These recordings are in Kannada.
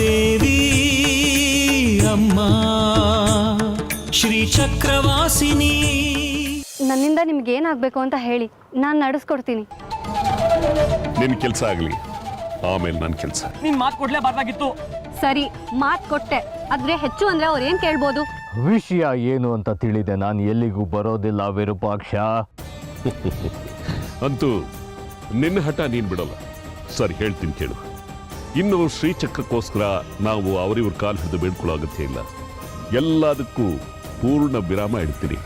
ದೇವಿ ಅಮ್ಮ ಶ್ರೀ ಚಕ್ರವಾಸಿನಿ. ನನ್ನಿಂದ ನಿಮ್ಗೆ ಏನಾಗಬೇಕು ಅಂತ ಹೇಳಿ, ನಾನು ನಡೆಸ್ಕೊಡ್ತೀನಿ. ನಿನ್ನ ಕೆಲಸ ಆಗಲಿ, ಆಮೇಲೆ ನನ್ನ ಕೆಲಸ. ನೀನ್ ಮಾತು ಕೊಡ್ಲೇಬಾರ್ದಾಗಿತ್ತು. ಸರಿ, ಮಾತು ಕೊಟ್ಟೆ, ಆದ್ರೆ ಹೆಚ್ಚು ಅಂದ್ರೆ ಅವ್ರು ಏನ್ ಕೇಳ್ಬೋದು? ವಿಷಯ ಏನು ಅಂತ ತಿಳಿದೆ ನಾನು ಎಲ್ಲಿಗೂ ಬರೋದಿಲ್ಲ ವಿರೂಪಾಕ್ಷ. ಅಂತೂ ನಿನ್ನ ಹಠ ನೀನು ಬಿಡೋಲ್ಲ. ಸರಿ, ಹೇಳ್ತೀನಿ ಕೇಳು. ಇನ್ನು ಶ್ರೀಚಕ್ರಕ್ಕೋಸ್ಕರ ನಾವು ಅವರಿವ್ರ ಕಾಲು ಹಿಡಿದು ಬೇಡ್ಕೊಳ್ಳೋ ಅಗತ್ಯ ಇಲ್ಲ. ಎಲ್ಲದಕ್ಕೂ ಪೂರ್ಣ ವಿರಾಮ ಇಡ್ತೀನಿ.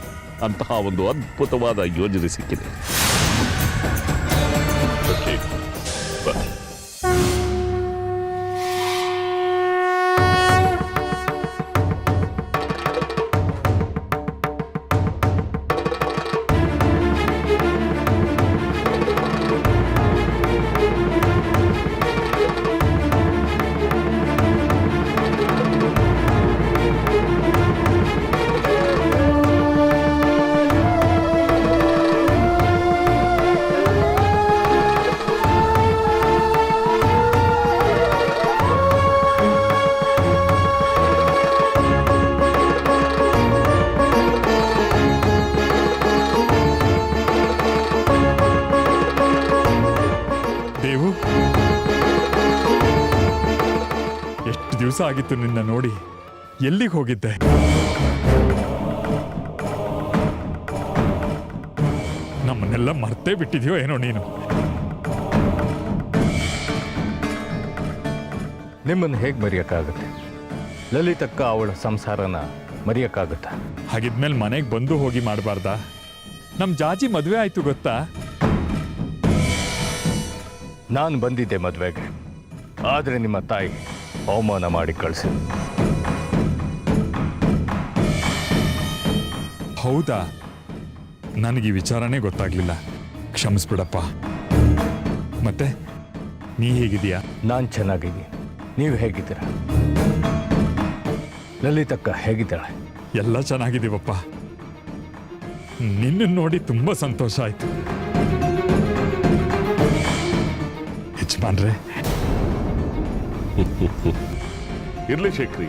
ಅಂತಹ ಒಂದು ಅದ್ಭುತವಾದ ಯೋಜನೆ ಸಿಕ್ಕಿದೆ. ದೇವು, ಎಷ್ಟು ದಿವಸ ಆಗಿತ್ತು ನಿನ್ನ ನೋಡಿ. ಎಲ್ಲಿಗೆ ಹೋಗಿದ್ದೆ? ನಮ್ಮನ್ನೆಲ್ಲ ಮರ್ತೇ ಬಿಟ್ಟಿದ್ಯೋ ಏನೋ ನೀನು. ನಿಮ್ಮನ್ನು ಹೇಗೆ ಮರೆಯೋಕ್ಕಾಗುತ್ತೆ? ಲಲಿತಕ್ಕ ಅವಳ ಸಂಸಾರನ ಮರೆಯೋಕ್ಕಾಗುತ್ತಾ? ಹಾಗಿದ್ಮೇಲೆ ಮನೆಗೆ ಬಂದು ಹೋಗಿ ಮಾಡಬಾರ್ದಾ? ನಮ್ಮ ಜಾಜಿ ಮದುವೆ ಆಯ್ತು ಗೊತ್ತಾ? ನಾನು ಬಂದಿದ್ದೆ ಮದುವೆಗೆ, ಆದರೆ ನಿಮ್ಮ ತಾಯಿ ಅವಮಾನ ಮಾಡಿ ಕಳಿಸಿ. ಹೌದಾ? ನನಗೆ ಈ ವಿಚಾರನೇ ಗೊತ್ತಾಗ್ಲಿಲ್ಲ. ಕ್ಷಮಿಸ್ಬಿಡಪ್ಪ. ಮತ್ತೆ ನೀ ಹೇಗಿದೀಯಾ? ನಾನು ಚೆನ್ನಾಗಿದ್ದೀನಿ. ನೀವು ಹೇಗಿದ್ದೀರಾ? ಲಲಿತಕ್ಕ ಹೇಗಿದ್ದಾಳೆ? ಎಲ್ಲ ಚೆನ್ನಾಗಿದ್ದೀವಪ್ಪ. ನಿನ್ನ ನೋಡಿ ತುಂಬಾ ಸಂತೋಷ ಆಯ್ತು. ಯಜಮಾನ್ರೆ, ಇರ್ಲಿ ಶೇಖರಿ,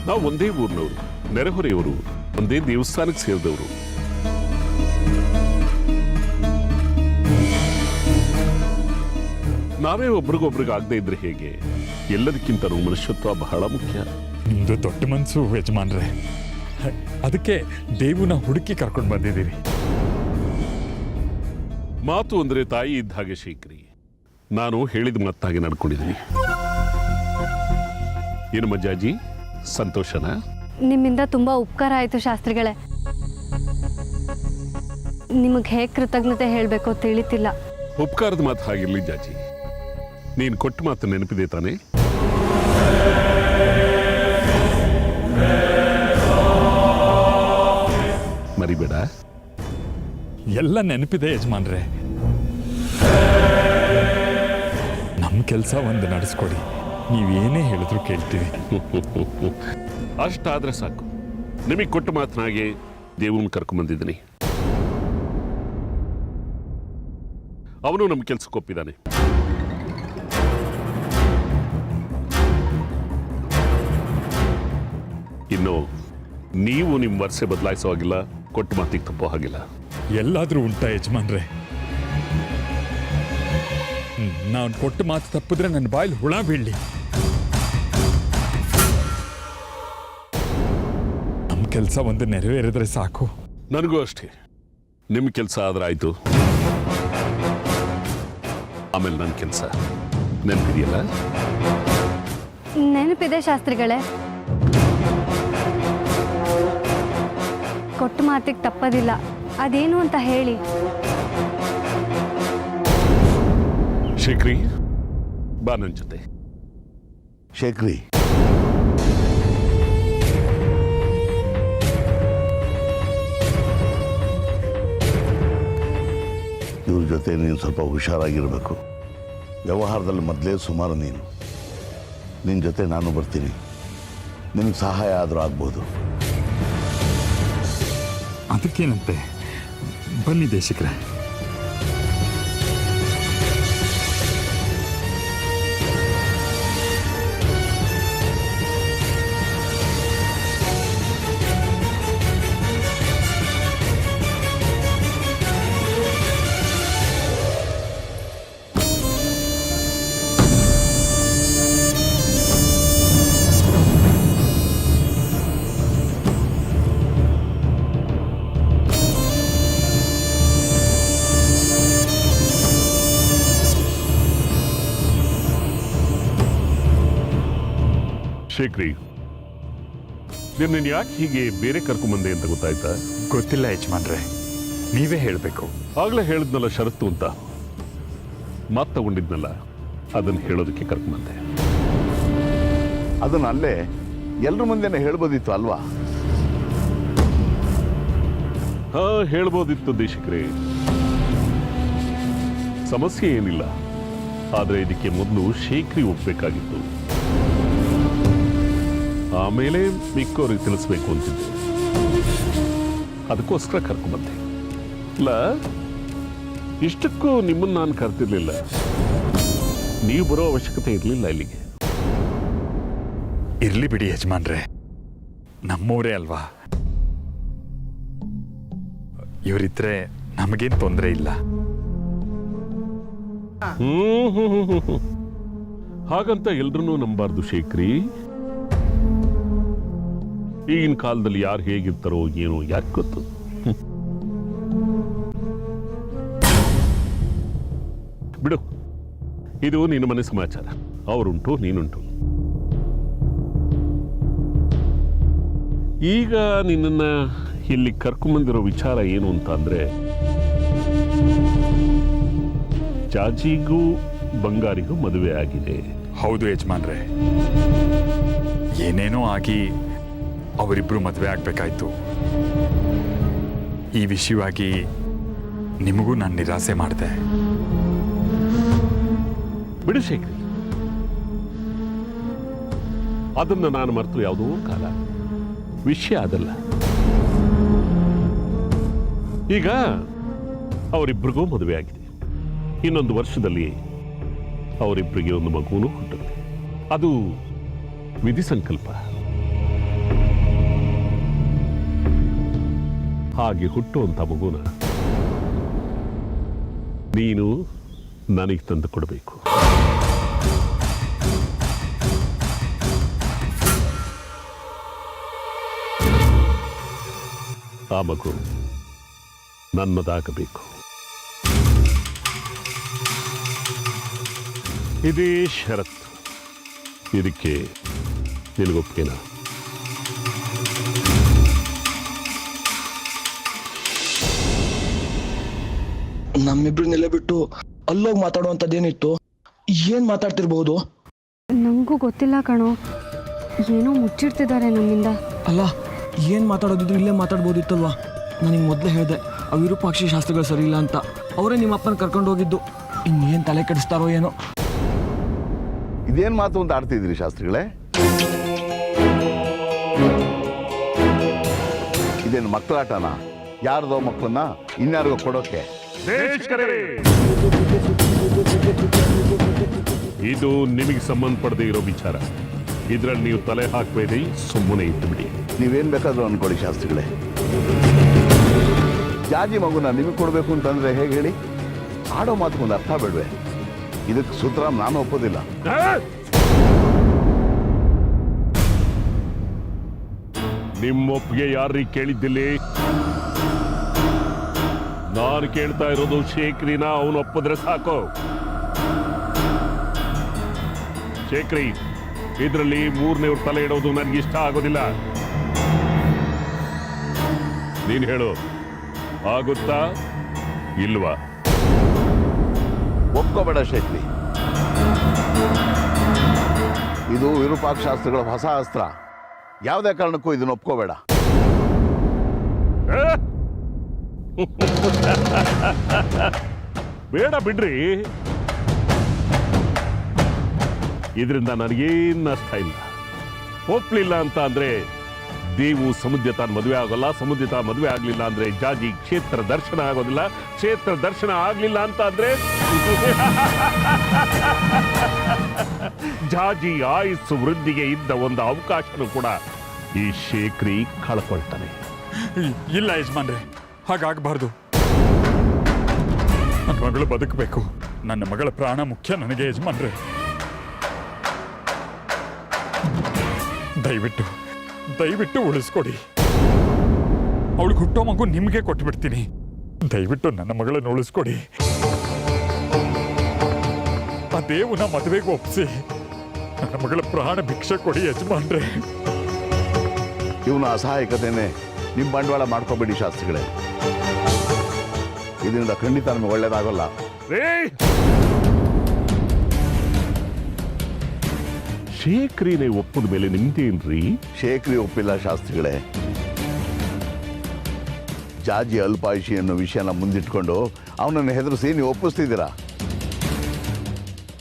ನಾವು ಒಂದೇ ಊರಿನವರು, ನೆರೆಹೊರೆಯವರು, ಒಂದೇ ದೇವಸ್ಥಾನಕ್ಕೆ ಸೇರಿದವರು. ನಾವೇ ಒಬ್ರಿಗೊಬ್ರಿಗೆ ಆಗದೆ ಇದ್ರೆ ಹೇಗೆ? ಎಲ್ಲದಕ್ಕಿಂತ ಮನುಷ್ಯತ್ವ ಬಹಳ ಮುಖ್ಯ. ನಿಮ್ದು ದೊಡ್ಡ ಮನಸ್ಸು ಯಜಮಾನ್ರೆ. ಅದಕ್ಕೆ ದೇವುನ ಹುಡುಕಿ ಕರ್ಕೊಂಡು ಬಂದಿದ್ದೀರಿ. ಮಾತು ಅಂದ್ರೆ ತಾಯಿ ಇದ್ದ ಹಾಗೆ ಶೇಖರಿ. ನಾನು ಹೇಳಿದ ಮಾತಾಗಿ ನಡ್ಕೊಂಡಿದ್ದೀನಿ. ಏನು ಮಜ್ಜಾಜಿ, ಸಂತೋಷನಾ? ನಿಮ್ಮಿಂದ ತುಂಬಾ ಉಪಕಾರ ಆಯ್ತು ಶಾಸ್ತ್ರಿಗಳೇ. ನಿಮಗೆ ಹೇಗೆ ಕೃತಜ್ಞತೆ ಹೇಳಬೇಕೋ ತಿಳಿತಿಲ್ಲ. ಉಪಕಾರದ ಮಾತು ಹಾಗಿರ್ಲಿ ಜಾಜಿ. ನೀನು ಕೊಟ್ಟ ಮಾತು ನೆನಪಿದೆ ತಾನೆ? ಮರಿಬೇಡ. ಎಲ್ಲ ನೆನಪಿದೆ ಯಜಮಾನ್ರೆ. ನಮ್ಮ ಕೆಲಸ ಒಂದು ನಡೆಸ್ಕೊಡಿ. ನೀವೇನೇ ಹೇಳಿದ್ರು ಕೇಳ್ತೀವಿ. ಅಷ್ಟಾದ್ರೆ ಸಾಕು. ನಿಮಗೆ ಕೊಟ್ಟ ಮಾತನಾಗೆ ದೇವನ ಕರ್ಕೊಂಡ್ಬಂದಿದ್ದೀನಿ. ಅವನು ನಮ್ಮ ಕೆಲ್ಸಕ್ಕೆ ಒಪ್ಪಿದ್ದಾನೆ. ಇನ್ನು ನೀವು ನಿಮ್ಮ ವರ್ಷೆ ಬದಲಾಯಿಸೋ ಹಾಗಿಲ್ಲ, ಕೊಟ್ಟ ಮಾತಿಗೆ ತಪ್ಪೋ ಹಾಗಿಲ್ಲ. ಎಲ್ಲಾದ್ರೂ ಉಂಟಾ ಯಜಮಾನ್ರೆ? ನಾನು ಕೊಟ್ಟ ಮಾತು ತಪ್ಪಿದ್ರೆ ನನ್ನ ಬಾಯಲ್ಲಿ ಹುಳ ಬೀಳಲಿ. ನಮ್ಮ ಕೆಲಸ ಒಂದು ನೆರವೇರಿದ್ರೆ ಸಾಕು. ನನಗೂ ಅಷ್ಟೇ. ನಿಮ್ಮ ಕೆಲಸ ಆದ್ರೆ ಆಯ್ತು, ಆಮೇಲೆ ನನ್ನ ಕೆಲಸ. ನೆನಪಿದೆಯಲ್ಲ? ನೆನಪಿದೆ ಶಾಸ್ತ್ರಿಗಳೇ. ಕೊಟ್ಟ ಮಾತಿಗೆ ತಪ್ಪದಿಲ್ಲ. ಅದೇನು ಅಂತ ಹೇಳಿ. ಶೇಖರಿ, ಬಾ ನನ್ನ ಜೊತೆ. ಶೇಖರಿ, ಇವ್ರ ಜೊತೆ ನೀನು ಸ್ವಲ್ಪ ಹುಷಾರಾಗಿರಬೇಕು. ವ್ಯವಹಾರದಲ್ಲಿ ಮೊದಲೇ ಸುಮಾರು ನೀನು. ನಿನ್ನ ಜೊತೆ ನಾನು ಬರ್ತೀನಿ. ನಿನಗೆ ಸಹಾಯ ಆದರೂ ಆಗ್ಬೋದು. ಅದಕ್ಕೇನಂತೆ, ಬನ್ನಿ ದೇಶಿಕರೇ. ಶೇಖರಿ, ನಿನ್ನ ಯಾಕೆ ಹೀಗೆ ಬೇರೆ ಕರ್ಕೊಂಬಂದೆ ಅಂತ ಗೊತ್ತಾಯ್ತಾ? ಗೊತ್ತಿಲ್ಲ ಯಜಮಾನ್ರೆ, ನೀವೇ ಹೇಳಬೇಕು. ಆಗ್ಲೇ ಹೇಳಿದ್ನಲ್ಲ ಷರತ್ತು ಅಂತ, ಮಾತು ತಗೊಂಡಿದ್ನಲ್ಲ ಅದನ್ನು ಹೇಳೋದಕ್ಕೆ ಕರ್ಕೊಂಬಂದೆ. ಅದನ್ನ ಅಲ್ಲೇ ಎಲ್ರ ಮುಂದೆನೇ ಹೇಳ್ಬೋದಿತ್ತು ಅಲ್ವಾ? ಹಾ, ಹೇಳ್ಬೋದಿತ್ತು ದೇಶಿಕರೇ, ಸಮಸ್ಯೆ ಏನಿಲ್ಲ. ಆದ್ರೆ ಇದಕ್ಕೆ ಮೊದಲು ಶೇಖರಿ ಒಪ್ಬೇಕಾಗಿತ್ತು, ಆಮೇಲೆ ಮಿಕ್ಕವ್ರಿಗೆ ತಿಳಿಸ್ಬೇಕು ಅಂತಿದ್ದೆ. ಅದಕ್ಕೋಸ್ಕರ ಕರ್ಕೊಂಡ್ಬಂದೆ. ಇಲ್ಲ, ಇಷ್ಟಕ್ಕೂ ನಿಮ್ಮನ್ನು ನಾನು ಕರ್ತಿರ್ಲಿಲ್ಲ, ನೀವು ಬರೋ ಅವಶ್ಯಕತೆ ಇರಲಿಲ್ಲ ಇಲ್ಲಿಗೆ. ಇರ್ಲಿ ಬಿಡಿ ಯಜಮಾನ್ರೆ, ನಮ್ಮೂರೇ ಅಲ್ವಾ, ಇವರಿದ್ರೆ ನಮಗೇನು ತೊಂದರೆ ಇಲ್ಲ. ಹಾಗಂತ ಎಲ್ರೂ ನಂಬಾರ್ದು ಶೇಖರಿ. ಈಗಿನ ಕಾಲದಲ್ಲಿ ಯಾರು ಹೇಗಿರ್ತಾರೋ ಏನೋ ಯಾಕೆ ಗೊತ್ತು. ಬಿಡು, ಇದು ನಿನ್ನ ಮನೆ ಸಮಾಚಾರ. ಅವರುಂಟು, ನೀನುಂಟು. ಈಗ ನಿನ್ನನ್ನ ಇಲ್ಲಿ ಕರ್ಕೊಂಬಂದಿರೋ ವಿಚಾರ ಏನು ಅಂತ ಅಂದ್ರೆ, ಜಾಜಿಗೂ ಬಂಗಾರಿಗೂ ಮದುವೆ ಆಗಿದೆ. ಹೌದು ಯಜಮಾನ್ರೆ, ಏನೇನೋ ಆಗಿ ಅವರಿಬ್ರು ಮದುವೆ ಆಗ್ಬೇಕಾಯ್ತು. ಈ ವಿಷಯವಾಗಿ ನಿಮಗೂ ನಾನು ನಿರಾಸೆ ಮಾಡಿದೆ. ಬಿಡು ಶೇಖರಿ, ಅದನ್ನ ನಾನು ಮರೆತು ಯಾವುದೋ ಕಾಲ. ವಿಷಯ ಅದಲ್ಲ. ಈಗ ಅವರಿಬ್ಬರಿಗೂ ಮದುವೆ ಆಗಿದೆ. ಇನ್ನೊಂದು ವರ್ಷದಲ್ಲಿ ಅವರಿಬ್ಬರಿಗೆ ಒಂದು ಮಗುವೂ ಹುಟ್ಟುತ್ತೆ. ಅದು ವಿಧಿ ಸಂಕಲ್ಪ. ಹಾಗೆ ಹುಟ್ಟುವಂಥ ಮಗುನ ನೀನು ನನಗೆ ತಂದು ಕೊಡಬೇಕು. ಆ ಮಗು ನನ್ನದಾಗಬೇಕು. ಇದೇ ಷರತ್ತು. ಇದಕ್ಕೆ ನಿನಗೊಪ್ಪಿಗೆನಾ? ನಮ್ಮಿಬ್ರನ್ನೆಲ್ಲ ಬಿಟ್ಟು ಅಲ್ಲೋಗಿ ಮಾತಾಡುವಂಥದ್ದೇನಿತ್ತು? ಏನ್ ಮಾತಾಡ್ತಿರ್ಬಹುದು? ನನಗೂ ಗೊತ್ತಿಲ್ಲ ಕಣೋ, ಏನೋ ಮುಚ್ಚಿಡ್ತಿದ್ದಾರೆ ನಮ್ಮಿಂದ. ಅಲ್ಲ, ಏನ್ ಮಾತಾಡೋದಿದ್ರು ಇಲ್ಲೇ ಮಾತಾಡ್ಬೋದಿತ್ತಲ್ವಾ? ನನಗೆ ಮೊದಲೇ ಹೇಳಿದೆ ಆ ವಿರೂಪಾಕ್ಷಿ ಶಾಸ್ತ್ರಗಳು ಸರಿ ಇಲ್ಲ ಅಂತ. ಅವರೇ ನಿಮ್ಮ ಅಪ್ಪನ ಕರ್ಕೊಂಡು ಹೋಗಿದ್ದು. ಇನ್ನೇನ್ ತಲೆ ಕೆಡಿಸ್ತಾರೋ ಏನೋ. ಇದೇನು ಮಾತು ಅಂತ ಆಡ್ತಿದ್ರಿ ಶಾಸ್ತ್ರಿಗಳೇ? ಇದೇನು ಮಕ್ಕಳಾಟನ? ಯಾರ್ದೋ ಮಕ್ಕಳನ್ನ ಇನ್ಯಾರಿಗೋ ಕೊಡೋಕೆ? ಇದು ನಿಮಗೆ ಸಂಬಂಧಪಡದೆ ಇರೋ ವಿಚಾರ. ಇದ್ರಲ್ಲಿ ನೀವು ತಲೆ ಹಾಕಬೇಡಿ, ಸುಮ್ಮನೆ ಇದ್ದು ಬಿಡಿ. ನೀವೇನು ಬೇಕಾದರೂ ಅನ್ಕೊಳ್ಳಿ ಶಾಸ್ತ್ರಿಗಳೇ. ಜಾಜಿ ಮಗುನ ನಿಮಗೆ ಕೊಡಬೇಕು ಅಂತಂದ್ರೆ ಹೇಗೆ ಹೇಳಿ? ಆಡೋ ಮಾತುಕೊಂದು ಅರ್ಥ ಬೇಡವೆ? ಇದಕ್ಕೆ ಸೂತ್ರ ನಾನು ಒಪ್ಪೋದಿಲ್ಲ. ನಿಮ್ಮ ಒಪ್ಪಿಗೆ ಯಾರಿಗೆ ಕೇಳಿದ್ದಿಲ್ಲಿ? ನಾನು ಕೇಳ್ತಾ ಇರೋದು ಶೇಖರಿನ. ಅವನು ಒಪ್ಪಿದ್ರೆ ಸಾಕು. ಶೇಖರಿ, ಇದರಲ್ಲಿ ಮೂರನೇವ್ರ ತಲೆ ಇಡೋದು ನನಗೆ ಇಷ್ಟ ಆಗೋದಿಲ್ಲ. ನೀನು ಹೇಳು, ಆಗುತ್ತಾ ಇಲ್ವಾ? ಒಪ್ಕೋಬೇಡ ಶೇಖರಿ. ಇದು ವಿರೂಪಾಕ್ಷ ಶಾಸ್ತ್ರಗಳ ಹೊಸ ಅಸ್ತ್ರ. ಯಾವುದೇ ಕಾರಣಕ್ಕೂ ಇದನ್ನು ಒಪ್ಕೋಬೇಡ. ಬೇಡ ಬಿಡ್ರಿ. ಇದರಿಂದ ನನಗೇನು ನಷ್ಟ ಇಲ್ಲ. ಒಪ್ಲಿಲ್ಲ ಅಂತ ಅಂದ್ರೆ ದೇವು ಸಮುದ್ರ ತಾನು ಮದುವೆ ಆಗೋಲ್ಲ. ಸಮುದ್ರ ತಾನು ಮದುವೆ ಆಗ್ಲಿಲ್ಲ ಅಂದ್ರೆ ಜಾಜಿ ಕ್ಷೇತ್ರ ದರ್ಶನ ಆಗೋದಿಲ್ಲ. ಕ್ಷೇತ್ರ ದರ್ಶನ ಆಗ್ಲಿಲ್ಲ ಅಂತ ಅಂದ್ರೆ ಜಾಜಿ ಆಯುಸ್ಸು ವೃದ್ಧಿಗೆ ಇದ್ದ ಒಂದು ಅವಕಾಶನೂ ಕೂಡ ಈ ಶೇಖರಿ ಕಳ್ಕೊಳ್ತಾನೆ. ಇಲ್ಲ ಯಜಮಾನ್ರೆ, ಹಾಗಾಗಬಾರ್ದು. ನನ್ನ ಮಗಳು ಬದುಕಬೇಕು. ನನ್ನ ಮಗಳ ಪ್ರಾಣ ಮುಖ್ಯ ನನಗೆ ಯಜಮಾನ್ರೆ. ದಯವಿಟ್ಟು ದಯವಿಟ್ಟು ಉಳಿಸ್ಕೊಡಿ. ಅವಳಿಗೆ ಹುಟ್ಟೋ ಮಗು ನಿಮಗೆ ಕೊಟ್ಬಿಡ್ತೀನಿ. ದಯವಿಟ್ಟು ನನ್ನ ಮಗಳನ್ನು ಉಳಿಸ್ಕೊಡಿ. ಆ ದೇವನ ಮದುವೆಗೆ ಒಪ್ಪಿಸಿ ನನ್ನ ಮಗಳ ಪ್ರಾಣ ಭಿಕ್ಷೆ ಕೊಡಿ ಯಜಮಾನ್ರೆ. ಇವನ ಅಸಹಾಯಕತೆಯೇ ನಿಮ್ಮ ಬಂಡವಾಳ ಮಾಡ್ಕೋಬೇಡಿ ಶಾಸ್ತ್ರಿಗಳೇ. ಇದರಿಂದ ಖಂಡಿತ ನಮಗೆ ಒಳ್ಳೇದಾಗಲ್ಲ. ಶೇಖರಿನೇ ಒಪ್ಪದ ಮೇಲೆ ನಿಮ್ದೇನ್ರಿ? ಶೇಖರಿ ಒಪ್ಪಿಲ್ಲ ಶಾಸ್ತ್ರಿಗಳೇ. ಜಾಜಿ ಅಲ್ಪಾಯುಷಿ ಅನ್ನೋ ವಿಷಯನ ಮುಂದಿಟ್ಕೊಂಡು ಅವನನ್ನು ಹೆದರಿಸಿ ನೀವು ಒಪ್ಪಿಸ್ತಿದ್ದೀರಾ.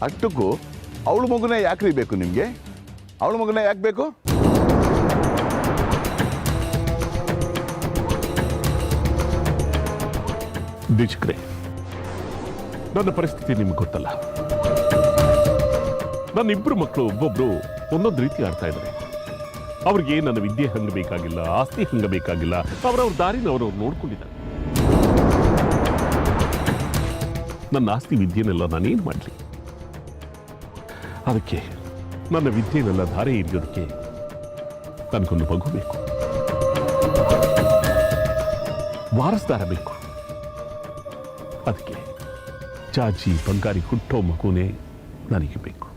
ಅಷ್ಟಕ್ಕೂ ಅವಳ ಮಗುನೇ ಯಾಕ್ರಿ ಬೇಕು ನಿಮಗೆ? ಅವಳ ಮಗುನೇ ಯಾಕೆ ಬೇಕು? ದೇಶಕ್ರೆ, ನನ್ನ ಪರಿಸ್ಥಿತಿ ನಿಮ್ಗೆ ಗೊತ್ತಲ್ಲ. ನನ್ನ ಇಬ್ಬರು ಮಕ್ಕಳು ಒಬ್ಬೊಬ್ರು ಒಂದೊಂದು ರೀತಿ ಆಡ್ತಾ ಇದ್ದಾರೆ. ಅವ್ರಿಗೆ ನನ್ನ ವಿದ್ಯೆ ಹಂಗ ಬೇಕಾಗಿಲ್ಲ, ಆಸ್ತಿ ಹಂಗ ಬೇಕಾಗಿಲ್ಲ. ಅವರವ್ರ ದಾರಿನ ಅವರು ನೋಡ್ಕೊಂಡಿದ್ದಾರೆ. ನನ್ನ ಆಸ್ತಿ ವಿದ್ಯೆನೆಲ್ಲ ನಾನೇನು ಮಾಡಲಿ? ಅದಕ್ಕೆ ನನ್ನ ವಿದ್ಯೆನೆಲ್ಲ ಧಾರೆ ಹಿಡಿಯೋದಕ್ಕೆ ನನಗೊಂದು ಮಗು ಬೇಕು, ವಾರಸ್ದಾರ ಬೇಕು. ಅದಕ್ಕೆ ಜಾಜಿ ಬಂಗಾರಿ ಹುಟ್ಟೋ ಮಗುನೇ ನನಗೆ ಬೇಕು.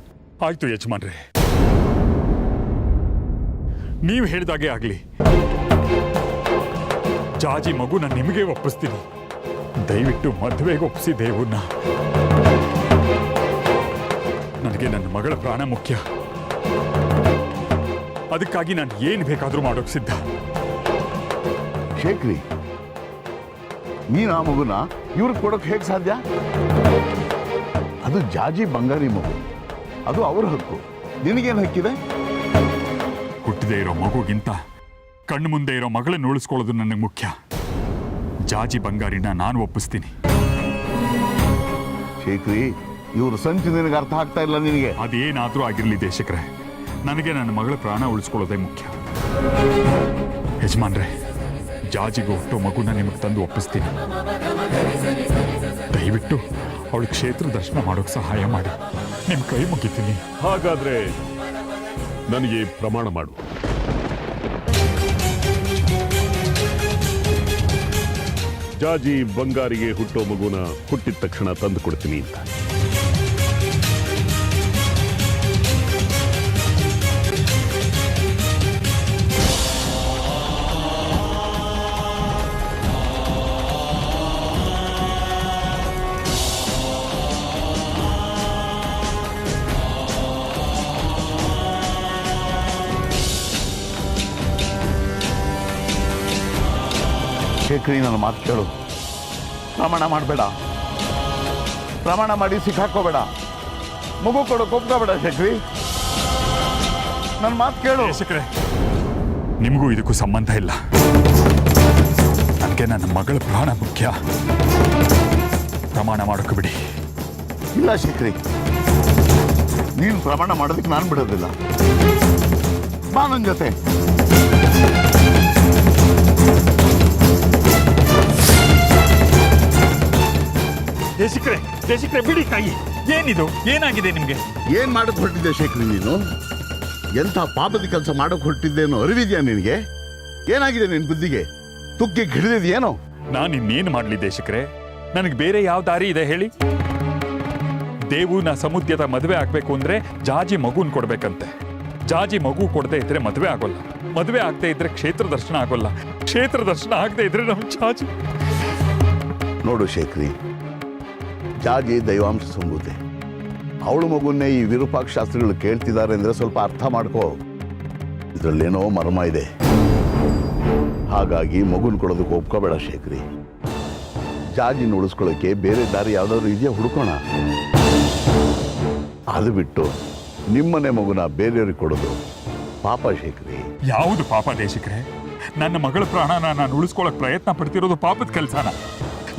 ಆಯ್ತು ಯಜಮಾನ್ರೆ, ನೀವು ಹೇಳಿದಾಗೆ ಆಗ್ಲಿ. ಜಾಜಿ ಮಗು ನಾನು ನಿಮಗೆ ಒಪ್ಪಿಸ್ತೀನಿ. ದಯವಿಟ್ಟು ಮದುವೆಗೆ ಒಪ್ಪಿಸಿ ದೇವನ್ನ. ನನಗೆ ನನ್ನ ಮಗಳ ಪ್ರಾಣ ಮುಖ್ಯ. ಅದಕ್ಕಾಗಿ ನಾನು ಏನು ಬೇಕಾದರೂ ಮಾಡೋಕೆ ಸಿದ್ಧ. ಶೇಖರಿ, ನೀನು ಆ ಮಗುನ ಇವ್ರಿಗೆ ಕೊಡೋಕೆ ಹೇಗೆ ಸಾಧ್ಯ? ಅದು ಜಾಜಿ ಬಂಗಾರಿ ಮಗು, ಅದು ಅವ್ರ ಹಕ್ಕು. ನಿನಗೇನು ಹಕ್ಕಿದೆ? ಹುಟ್ಟದೇ ಇರೋ ಮಗುಗಿಂತ ಕಣ್ಣು ಮುಂದೆ ಇರೋ ಮಗಳನ್ನ ಉಳಿಸ್ಕೊಳ್ಳೋದು ನನಗೆ ಮುಖ್ಯ. ಜಾಜಿ ಬಂಗಾರಿನ ನಾನು ಒಪ್ಪಿಸ್ತೀನಿ. ಶೇಖರಿ, ಇವ್ರ ಸಂಚು ನಿನಗೆ ಅರ್ಥ ಆಗ್ತಾ ಇಲ್ಲ. ನಿನಗೆ ಅದೇನಾದ್ರೂ ಆಗಿರ್ಲಿ ದೇಶಕ್ರೆ, ನನಗೆ ನನ್ನ ಮಗಳ ಪ್ರಾಣ ಉಳಿಸ್ಕೊಳ್ಳೋದೇ ಮುಖ್ಯ. ಯಜಮಾನ್ರೆ, ಜಾಜಿಗೆ ಹುಟ್ಟೋ ಮಗುನ ನಿಮಗೆ ತಂದು ಒಪ್ಪಿಸ್ತೀನಿ. ದಯವಿಟ್ಟು ಅವಳು ಕ್ಷೇತ್ರ ದರ್ಶನ ಮಾಡೋಕೆ ಸಹಾಯ ಮಾಡಿ. ನಿಮ್ಮ ಕೈ ಮುಗಿತೀನಿ. ಹಾಗಾದ್ರೆ ನನಗೆ ಪ್ರಮಾಣ ಮಾಡು. ಜಾಜಿ ಬಂಗಾರಿಗೆ ಹುಟ್ಟೋ ಮಗುನ ಹುಟ್ಟಿದ ತಕ್ಷಣ ತಂದು ಕೊಡ್ತೀನಿ ಅಂತ. ಶೇಖರಿ, ನನ್ನ ಮಾತು ಕೇಳು. ಪ್ರಮಾಣ ಮಾಡಬೇಡ. ಪ್ರಮಾಣ ಮಾಡಿ ಸಿಕ್ಕಾಕೋಬೇಡ. ಮಗು ಕೊಡು, ಒಪ್ಕೋಬೇಡ. ಶೇಖರಿ, ನನ್ನ ಮಾತು ಕೇಳು. ದೇಶಕ್ರೆ, ನಿಮಗೂ ಇದಕ್ಕೂ ಸಂಬಂಧ ಇಲ್ಲ. ನನಗೆ ನನ್ನ ಮಗಳ ಪ್ರಾಣ ಮುಖ್ಯ. ಪ್ರಮಾಣ ಮಾಡೋಕೆ ಬಿಡಿ. ಇಲ್ಲ ಶೇಖರಿ, ನೀನು ಪ್ರಮಾಣ ಮಾಡೋದಕ್ಕೆ ನಾನು ಬಿಡೋದಿಲ್ಲ. ಬಾ ನನ್ನ ಜೊತೆ. ದೇಶಕ್ರೆ ಬಿಡಿ ಕೈ. ಏನಿದು? ಏನಾಗಿದೆ ನಿಮ್ಗೆ? ಏನ್ ಮಾಡಕ್ ಹೊರಟಿದ್ದೆ ಶೇಖರಿ ನೀನು? ಎಂಥ ಪಾಪದ ಕೆಲಸ ಮಾಡಕ್ ಹೊರಟಿದ್ದೇನೋ ಅರಿವಿದ್ಯಾ ನಿನಗೆ? ಏನಾಗಿದೆ ನಿನ್ ಬುದ್ಧಿಗೆ? ತುಕ್ಕಿ ಹಿಡಿದಿದ್ಯೇನೋ? ನಾನು ಇನ್ನೇನು ಮಾಡ್ಲಿ ದೇಶಕ್ರೆ? ನನಗೆ ಬೇರೆ ಯಾವ ದಾರಿ ಇದೆ ಹೇಳಿ? ದೇವುನ ಸಮುದ್ಯದ ಮದುವೆ ಆಗ್ಬೇಕು ಅಂದ್ರೆ ಜಾಜಿ ಮಗುನ್ ಕೊಡ್ಬೇಕಂತೆ. ಜಾಜಿ ಮಗು ಕೊಡದೆ ಇದ್ರೆ ಮದುವೆ ಆಗೋಲ್ಲ. ಮದುವೆ ಆಗದೆ ಇದ್ರೆ ಕ್ಷೇತ್ರ ದರ್ಶನ ಆಗೋಲ್ಲ. ಕ್ಷೇತ್ರ ದರ್ಶನ ಆಗದೆ ಇದ್ರೆ ನಮ್ ಜಾಜಿ. ನೋಡು ಶೇಖರಿ, ಜಾಜಿ ದೈವಾಂಶ ಸಂಭೂತೆ. ಅವಳು ಮಗುನ್ನೇ ಈ ವಿರೂಪಾಕ್ಷ ಶಾಸ್ತ್ರಿಗಳು ಕೇಳ್ತಿದ್ದಾರೆ ಅಂದ್ರೆ ಸ್ವಲ್ಪ ಅರ್ಥ ಮಾಡ್ಕೋ. ಇದರಲ್ಲೇನೋ ಮರ್ಮ ಇದೆ. ಹಾಗಾಗಿ ಮಗುನ್ ಕೊಡೋದಕ್ಕೆ ಒಪ್ಕೋಬೇಡ ಶೇಖರಿ. ಜಾಜಿನ ಉಳಿಸ್ಕೊಳ್ಳೋಕೆ ಬೇರೆ ದಾರಿ ಯಾವ್ದಾದ್ರು ಇದೆಯಾ ಹುಡ್ಕೋಣ. ಅದು ಬಿಟ್ಟು ನಿಮ್ಮನೆ ಮಗುನ ಬೇರೆಯವ್ರಿಗೆ ಕೊಡೋದು ಪಾಪ ಶೇಖರಿ. ಯಾವುದು ಪಾಪ ದೇಶಕ್ರೆ? ನನ್ನ ಮಗಳ ಪ್ರಾಣನ ನಾನು ಉಳಿಸ್ಕೊಳ್ಳೋಕೆ ಪ್ರಯತ್ನ ಪಡ್ತಿರೋದು ಪಾಪದ ಕೆಲಸನ.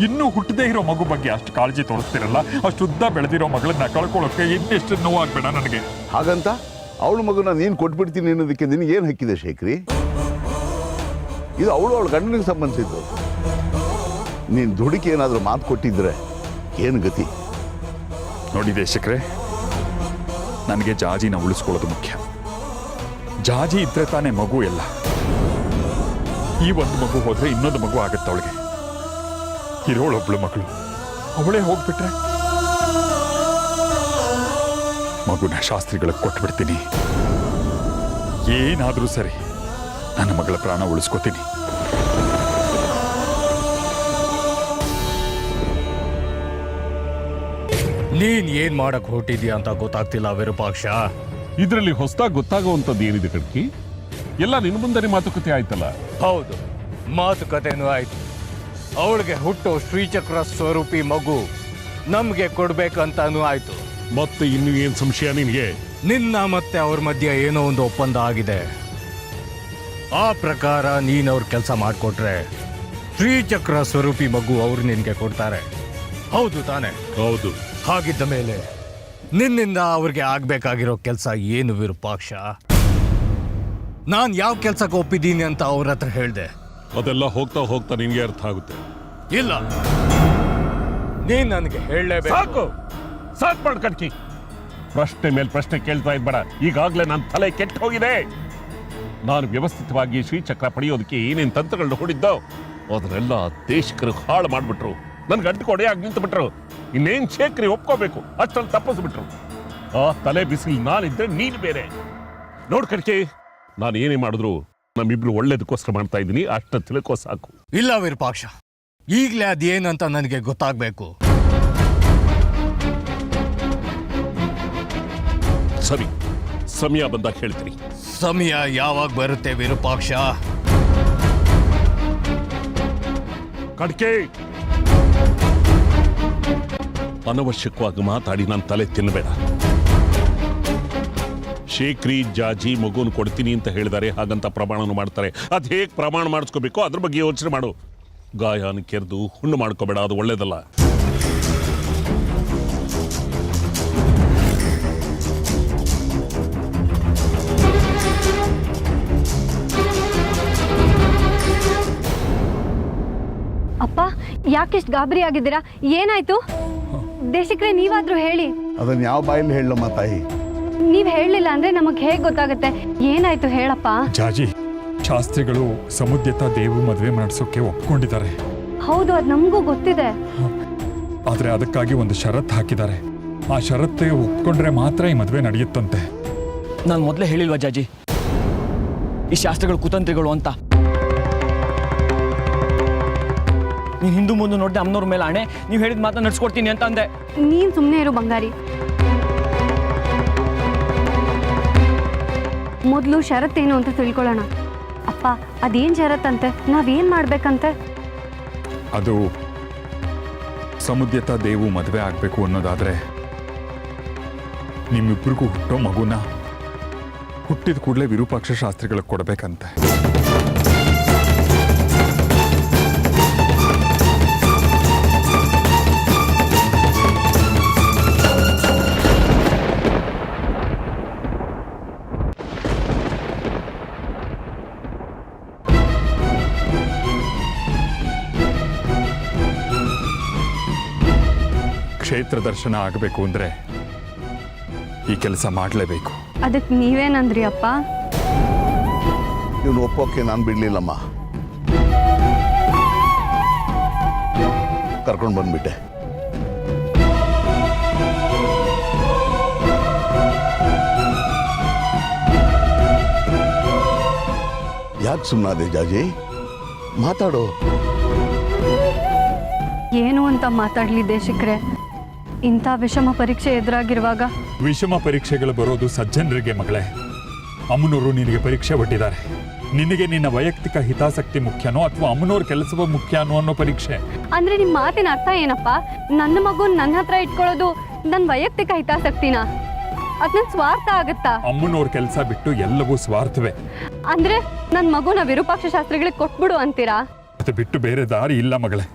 ಇನ್ನೂ ಹುಟ್ಟದೇ ಇರೋ ಮಗು ಬಗ್ಗೆ ಅಷ್ಟು ಕಾಳಜಿ ತೋರಿಸ್ತಿರಲ್ಲ. ಅಷ್ಟು ಉದ್ದ ಬೆಳೆದಿರೋ ಮಗಳನ್ನ ಕಳ್ಕೊಳ್ಳೋಕೆ ಇನ್ನೆಷ್ಟು ನೋವಾಗ್ಬೇಡ ನನಗೆ. ಹಾಗಂತ ಅವಳ ಮಗುನ ನೀನು ಕೊಟ್ಬಿಡ್ತೀನಿ ಅನ್ನೋದಕ್ಕೆ ನಿನಗೇನು ಹಕ್ಕಿದೆ ಶೇಖರಿ? ಇದು ಅವಳ ಗಂಡನಿಗೆ ಸಂಬಂಧಿಸಿದ್ದು. ನೀನು ದುಡುಕಿ ಏನಾದರೂ ಮಾತು ಕೊಟ್ಟಿದ್ರೆ ಏನು ಗತಿ? ನೋಡಿ ದೇಶಕ್ರೆ, ನನಗೆ ಜಾಜಿನ ಉಳಿಸ್ಕೊಳ್ಳೋದು ಮುಖ್ಯ. ಜಾಜಿ ಇದ್ರೆ ತಾನೇ ಮಗು ಎಲ್ಲ. ಈ ಒಂದು ಮಗು ಹೋದ್ರೆ ಇನ್ನೊಂದು ಮಗು ಆಗುತ್ತೆ ಅವಳಿಗೆ. ಇರೋಳೊಬ್ಳು ಮಗಳು, ಅವಳೇ ಹೋಗ್ಬಿಟ್ರೆ ಮಗುನ ಶಾಸ್ತ್ರಿಗಳಿಗೆ ಕೊಟ್ಬಿಡ್ತೀನಿ. ಏನಾದರೂ ಸರಿ ನನ್ನ ಮಗಳ ಪ್ರಾಣ ಉಳಿಸ್ಕೋತೀನಿ. ನೀನ್ ಏನ್ ಮಾಡಕ್ ಹೊರಟಿದ್ಯಾ ಅಂತ ಗೊತ್ತಾಗ್ತಿಲ್ಲ ವಿರೂಪಾಕ್ಷ. ಇದರಲ್ಲಿ ಹೊಸದಾಗಿ ಗೊತ್ತಾಗುವಂಥದ್ದು ಏನಿದೆ ಕಡ್ಕಿ? ಎಲ್ಲ ನಿನ್ನ ಮುಂದೆ ಮಾತುಕತೆ ಆಯ್ತಲ್ಲ. ಹೌದು, ಮಾತುಕತೆನೂ ಆಯ್ತು. ಅವಳಿಗೆ ಹುಟ್ಟೋ ಶ್ರೀಚಕ್ರ ಸ್ವರೂಪಿ ಮಗು ನಮ್ಗೆ ಕೊಡ್ಬೇಕಂತಾನೂ ಆಯ್ತು. ಮತ್ತೆ ಇನ್ನು ಏನ್ ಸಂಶಯ ನಿನಗೆ? ನಿನ್ನ ಮತ್ತೆ ಅವ್ರ ಮಧ್ಯೆ ಏನೋ ಒಂದು ಒಪ್ಪಂದ ಆಗಿದೆ. ಆ ಪ್ರಕಾರ ನೀನ್ ಅವ್ರ ಕೆಲಸ ಮಾಡಿಕೊಟ್ರೆ ಶ್ರೀಚಕ್ರ ಸ್ವರೂಪಿ ಮಗು ಅವ್ರು ನಿನ್ಗೆ ಕೊಡ್ತಾರೆ. ಹೌದು ತಾನೆ? ಹೌದು. ಹಾಗಿದ್ದ ಮೇಲೆ ನಿನ್ನಿಂದ ಅವ್ರಿಗೆ ಆಗ್ಬೇಕಾಗಿರೋ ಕೆಲಸ ಏನು ವಿರೂಪಾಕ್ಷ? ನಾನ್ ಯಾವ ಕೆಲ್ಸಕ್ಕೆ ಒಪ್ಪಿದ್ದೀನಿ ಅಂತ ಅವ್ರ ಹತ್ರ ಹೇಳ್ದೆ. ಅದೆಲ್ಲ ಹೋಗ್ತಾ ಹೋಗ್ತಾ ನಿನ್ಗೆ ಅರ್ಥ ಆಗುತ್ತೆ. ಇಲ್ಲ, ನೀನ್ ನನಗೆ ಹೇಳಲೇಬೇಕು. ಸಾಕು ಸಾಕು ಮಾಡ್ ಕಡ್ಕಿ. ಪ್ರಶ್ನೆ ಮೇಲೆ ಪ್ರಶ್ನೆ ಕೇಳ್ತಾ ಇದ್ಬೇಡ. ಈಗಾಗಲೇ ನನ್ನ ತಲೆ ಕೆಟ್ಟು ಹೋಗಿದೆ. ನಾನು ವ್ಯವಸ್ಥಿತವಾಗಿ ಶ್ರೀಚಕ್ರ ಪಡೆಯೋದಕ್ಕೆ ಏನೇನು ತಂತ್ರಗಳನ್ನ ಹೂಡಿದ್ದೋ ಅದನ್ನೆಲ್ಲ ದೇಶಕರು ಹಾಳು ಮಾಡ್ಬಿಟ್ರು. ನನ್ಗೆ ಅಡ್ಡು ಕೊಡೆಯಾಗಿ ನಿಂತು ಬಿಟ್ರು. ಇನ್ನೇನ್ ಶೇಖರಿ ಒಪ್ಕೋಬೇಕು ಅಷ್ಟರಲ್ಲಿ ತಪ್ಪಿಸ್ಬಿಟ್ರು. ಆ ತಲೆ ಬಿಸಿಲು ನಾನಿದ್ರೆ ನೀನು ಬೇರೆ. ನೋಡ್ ಕಡ್ಕಿ, ನಾನು ಏನೇ ಮಾಡಿದ್ರು ನಮ್ಮಿಬ್ರು ಒಳ್ಳೇದಕ್ಕೋಸ್ಕರ ಮಾಡ್ತಾ ಇದ್ದೀನಿ, ಅಷ್ಟ ತಿಳ್ಕೋ ಸಾಕು. ಇಲ್ಲ ವಿರೂಪಾಕ್ಷ, ಈಗ್ಲೇ ಅದೇನಂತ ನನಗೆ ಗೊತ್ತಾಗ್ಬೇಕು. ಸರಿ, ಸಮಯ ಬಂದಾಗ ಹೇಳ್ತೀನಿ. ಸಮಯ ಯಾವಾಗ ಬರುತ್ತೆ ವಿರೂಪಾಕ್ಷ? ಕಡ್ಕೆ, ಅನವಶ್ಯಕವಾಗಿ ಮಾತಾಡಿ ನನ್ನ ತಲೆ ತಿನ್ನಬೇಡ. ಶೇಖರಿ ಜಾಜಿ ಮಗುನ್ ಕೊಡ್ತೀನಿ ಅಂತ ಹೇಳಿದಾರೆ, ಹಾಗಂತ ಪ್ರಮಾಣನು ಮಾಡ್ತಾರೆ. ಅದ್ ಹೇಗೆ ಪ್ರಮಾಣ ಮಾಡಿಸ್ಕೋಬೇಕು ಅದ್ರ ಬಗ್ಗೆ ಯೋಚನೆ ಮಾಡು. ಗಾಯನ ಕೆರೆದು ಹುಣ್ಣು ಮಾಡ್ಕೋಬೇಡ, ಅದು ಒಳ್ಳೇದಲ್ಲ. ಅಪ್ಪ, ಯಾಕೆಷ್ಟು ಗಾಬರಿ ಆಗಿದ್ದೀರಾ? ಏನಾಯ್ತು? ದೇಶಕ್ರೆ, ನೀವಾದ್ರೂ ಹೇಳಿ. ಅದನ್ನ ಯಾವ ಬಾಯಲ್ಲಿ ಹೇಳಮ್ಮ ತಾಯಿ? ನೀವ್ ಹೇಳಲಿಲ್ಲ ಅಂದ್ರೆ ನಮಗ್ ಹೇಗ್ ಗೊತ್ತಾಗುತ್ತೆ? ಏನಾಯ್ತು ಹೇಳಪ್ಪ. ಜಾಜಿ, ಶಾಸ್ತ್ರಿಗಳು ಸಮುದ್ಯತ ದೇವು ಮದುವೆ ಮಾಡಿಸೋಕೆ ಒಪ್ಕೊಂಡಿದ್ದಾರೆ. ಹೌದು, ಅದ್ ನಮಗೂ ಗೊತ್ತಿದೆ. ಆದ್ರೆ ಅದಕ್ಕಾಗಿ ಒಂದು ಷರತ್ತು ಹಾಕಿದ್ದಾರೆ. ಆ ಷರತ್ತಿಗೆ ಒಪ್ಕೊಂಡ್ರೆ ಮಾತ್ರ ಈ ಮದುವೆ ನಡೆಯುತ್ತಂತೆ. ನಾನು ಮೊದಲೇ ಹೇಳಿಲ್ವಾ ಜಾಜಿ, ಈ ಶಾಸ್ತ್ರಗಳು ಕುತಂತ್ರಿಗಳು ಅಂತ? ನೀನು ಹಿಂದೂ ಮುಂದೆ ನೋಡ್ದೆ ಅಮ್ಮನವ್ರ ಮೇಲೆ ಆಣೆ, ನೀವು ಹೇಳಿದ ಮಾತನ್ನ ನಡ್ಸ್ಕೊಡ್ತೀನಿ ಅಂತ ಅಂದೆ. ನೀನ್ ಸುಮ್ಮನೆ ಇರು ಬಂಗಾರಿ. ಮೊದಲು ಷರತ್ತೇನು ಅಂತ ತಿಳ್ಕೊಳ್ಳೋಣ. ಅಪ್ಪ, ಅದೇನ್ ಷರತ್ತಂತೆ? ನಾವೇನ್ ಮಾಡ್ಬೇಕಂತೆ? ಅದು ಸಮುದ್ಯತ ದೇವು ಮದುವೆ ಆಗಬೇಕು ಅನ್ನೋದಾದ್ರೆ ನಿಮ್ಮಿಬ್ಬರಿಗೂ ಹುಟ್ಟೋ ಮಗುನ ಹುಟ್ಟಿದ ಕೂಡಲೇ ವಿರೂಪಾಕ್ಷ ಶಾಸ್ತ್ರಿಗಳಿಗೆ ಕೊಡಬೇಕಂತೆ. ಕ್ಷೇತ್ರ ದರ್ಶನ ಆಗಬೇಕು ಅಂದ್ರೆ ಈ ಕೆಲಸ ಮಾಡಲೇಬೇಕು. ಅದಕ್ಕೆ ನೀವೇನಂದ್ರಿ ಅಪ್ಪ? ಇವನು ಒಪ್ಪೋಕೆ ನಾನು ಬಿಡ್ಲಿಲ್ಲಮ್ಮ, ಕರ್ಕೊಂಡು ಬಂದ್ಬಿಟ್ಟೆ. ಯಾಕೆ ಸುಮ್ಮನಾದೆ ಜಾಜಿ? ಮಾತಾಡೋ. ಏನು ಅಂತ ಮಾತಾಡ್ಲಿ ದೇಶಕ್ರೆ? ಇಂಥ ವಿಷಮ ಪರೀಕ್ಷೆ ಎದುರಾಗಿರುವಾಗ. ವಿಷಮ ಪರೀಕ್ಷೆಗಳು ಬರೋದು ಸಜ್ಜನರಿಗೆ ಮಗಳೇ. ಅಮ್ಮನವರು ನಿನಗೆ ಪರೀಕ್ಷೆ ಒಡ್ಡಿದ್ದಾರೆ. ನಿನಗೆ ನಿನ್ನ ವೈಯಕ್ತಿಕ ಹಿತಾಸಕ್ತಿ ಮುಖ್ಯನೋ ಅಥವಾ ಅಮ್ಮನವ್ರ ಕೆಲಸವ ಮುಖ್ಯನೋ ಅನ್ನೋ ಪರೀಕ್ಷೆ. ಅಂದ್ರೆ ನಿಮ್ ಮಾತಿನ ಅರ್ಥ ಏನಪ್ಪ? ನನ್ನ ಮಗು ನನ್ನ ಹತ್ರ ಇಟ್ಕೊಳ್ಳೋದು ನನ್ನ ವೈಯಕ್ತಿಕ ಹಿತಾಸಕ್ತಿನ? ಅದ್ ನನ್ ಸ್ವಾರ್ಥ ಆಗತ್ತಾ? ಅಮ್ಮನವ್ರ ಕೆಲಸ ಬಿಟ್ಟು ಎಲ್ಲವೂ ಸ್ವಾರ್ಥವೇ. ಅಂದ್ರೆ ನನ್ ಮಗುನ ವಿರೂಪಾಕ್ಷ ಶಾಸ್ತ್ರಿಗಳಿಗೆ ಕೊಟ್ಬಿಡು ಅಂತೀರಾ? ಅದು ಬಿಟ್ಟು ಬೇರೆ ದಾರಿ ಇಲ್ಲ ಮಗಳೇ.